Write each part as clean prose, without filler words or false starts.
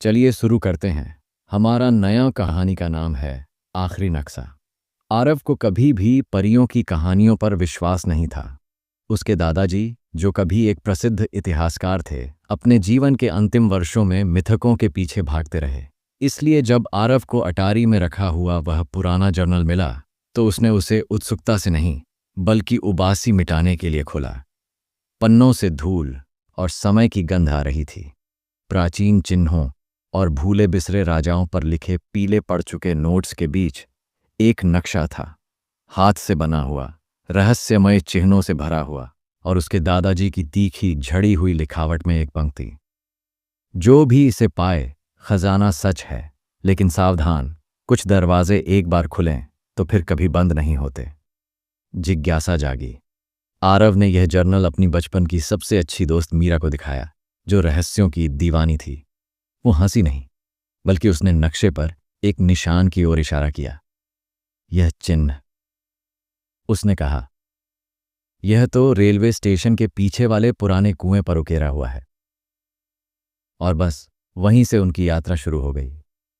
चलिए शुरू करते हैं। हमारा नया कहानी का नाम है आखिरी नक्शा। आरव को कभी भी परियों की कहानियों पर विश्वास नहीं था। उसके दादाजी, जो कभी एक प्रसिद्ध इतिहासकार थे, अपने जीवन के अंतिम वर्षों में मिथकों के पीछे भागते रहे। इसलिए जब आरव को अटारी में रखा हुआ वह पुराना जर्नल मिला तो उसने उसे उत्सुकता से नहीं बल्कि उबासी मिटाने के लिए खोला। पन्नों से धूल और समय की गंध आ रही थी। प्राचीन चिन्हों और भूले बिसरे राजाओं पर लिखे पीले पड़ चुके नोट्स के बीच एक नक्शा था, हाथ से बना हुआ, रहस्यमय चिन्हों से भरा हुआ, और उसके दादाजी की तीखी झड़ी हुई लिखावट में एक पंक्ति, जो भी इसे पाए खजाना सच है, लेकिन सावधान, कुछ दरवाजे एक बार खुलें तो फिर कभी बंद नहीं होते। जिज्ञासा जागी। आरव ने यह जर्नल अपनी बचपन की सबसे अच्छी दोस्त मीरा को दिखाया, जो रहस्यों की दीवानी थी। वो हंसी नहीं, बल्कि उसने नक्शे पर एक निशान की ओर इशारा किया। यह चिन्ह, उसने कहा, यह तो रेलवे स्टेशन के पीछे वाले पुराने कुएं पर उकेरा हुआ है। और बस वहीं से उनकी यात्रा शुरू हो गई।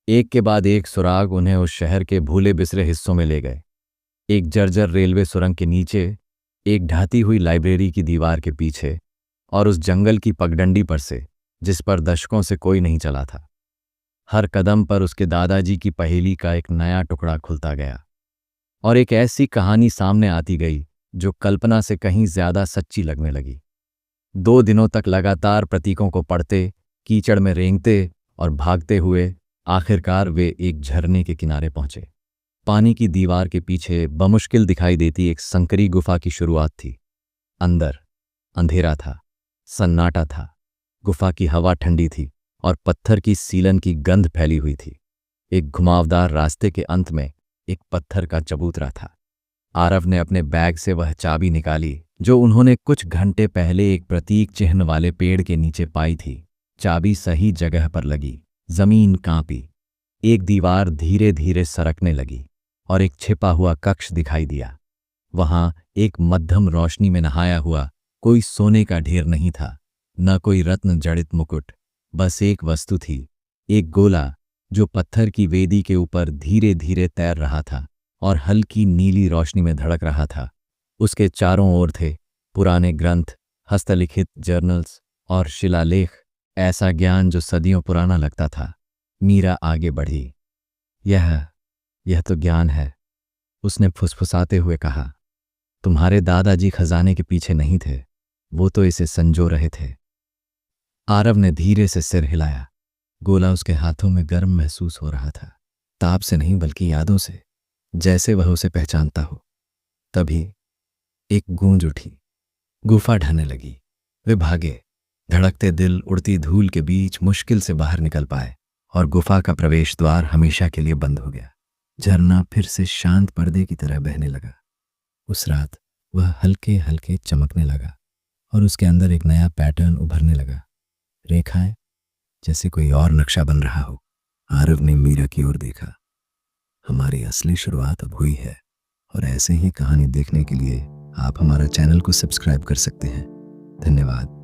एक के बाद एक सुराग उन्हें उस शहर के भूले बिसरे हिस्सों में ले गए। एक जर्जर रेलवे सुरंग के नीचे, एक ढहती हुई लाइब्रेरी की दीवार के पीछे, और उस जंगल की पगडंडी पर से जिस पर दशकों से कोई नहीं चला था। हर कदम पर उसके दादाजी की पहेली का एक नया टुकड़ा खुलता गया और एक ऐसी कहानी सामने आती गई जो कल्पना से कहीं ज्यादा सच्ची लगने लगी। 2 दिनों तक लगातार प्रतीकों को पढ़ते, कीचड़ में रेंगते और भागते हुए आखिरकार वे एक झरने के किनारे पहुंचे। पानी की दीवार के पीछे बमुश्किल दिखाई देती एक संकरी गुफा की शुरुआत थी। अंदर अंधेरा था, सन्नाटा था। गुफा की हवा ठंडी थी और पत्थर की सीलन की गंध फैली हुई थी। एक घुमावदार रास्ते के अंत में एक पत्थर का चबूतरा था। आरव ने अपने बैग से वह चाबी निकाली जो उन्होंने कुछ घंटे पहले एक प्रतीक चिन्ह वाले पेड़ के नीचे पाई थी। चाबी सही जगह पर लगी। जमीन कांपी, एक दीवार धीरे धीरे सरकने लगी और एक छिपा हुआ कक्ष दिखाई दिया। वहां एक मध्यम रोशनी में नहाया हुआ कोई सोने का ढेर नहीं था, न कोई रत्न जड़ित मुकुट। बस एक वस्तु थी, एक गोला जो पत्थर की वेदी के ऊपर धीरे धीरे तैर रहा था और हल्की नीली रोशनी में धड़क रहा था। उसके चारों ओर थे पुराने ग्रंथ, हस्तलिखित जर्नल्स और शिलालेख, ऐसा ज्ञान जो सदियों पुराना लगता था। मीरा आगे बढ़ी। यह तो ज्ञान है, उसने फुसफुसाते हुए कहा। तुम्हारे दादाजी खजाने के पीछे नहीं थे, वो तो इसे संजो रहे थे। आरव ने धीरे से सिर हिलाया। गोला उसके हाथों में गर्म महसूस हो रहा था, ताप से नहीं बल्कि यादों से, जैसे वह उसे पहचानता हो। तभी एक गूंज उठी। गुफा ढहने लगी। वे भागे, धड़कते दिल उड़ती धूल के बीच मुश्किल से बाहर निकल पाए और गुफा का प्रवेश द्वार हमेशा के लिए बंद हो गया। झरना फिर से शांत पर्दे की तरह बहने लगा। उस रात वह हल्के हल्के चमकने लगा और उसके अंदर एक नया पैटर्न उभरने लगा। रेखाएं, जैसे कोई और नक्शा बन रहा हो। आरव ने मीरा की ओर देखा। हमारी असली शुरुआत अब हुई है और ऐसे ही कहानी देखने के लिए आप हमारा चैनल को सब्सक्राइब कर सकते हैं। धन्यवाद।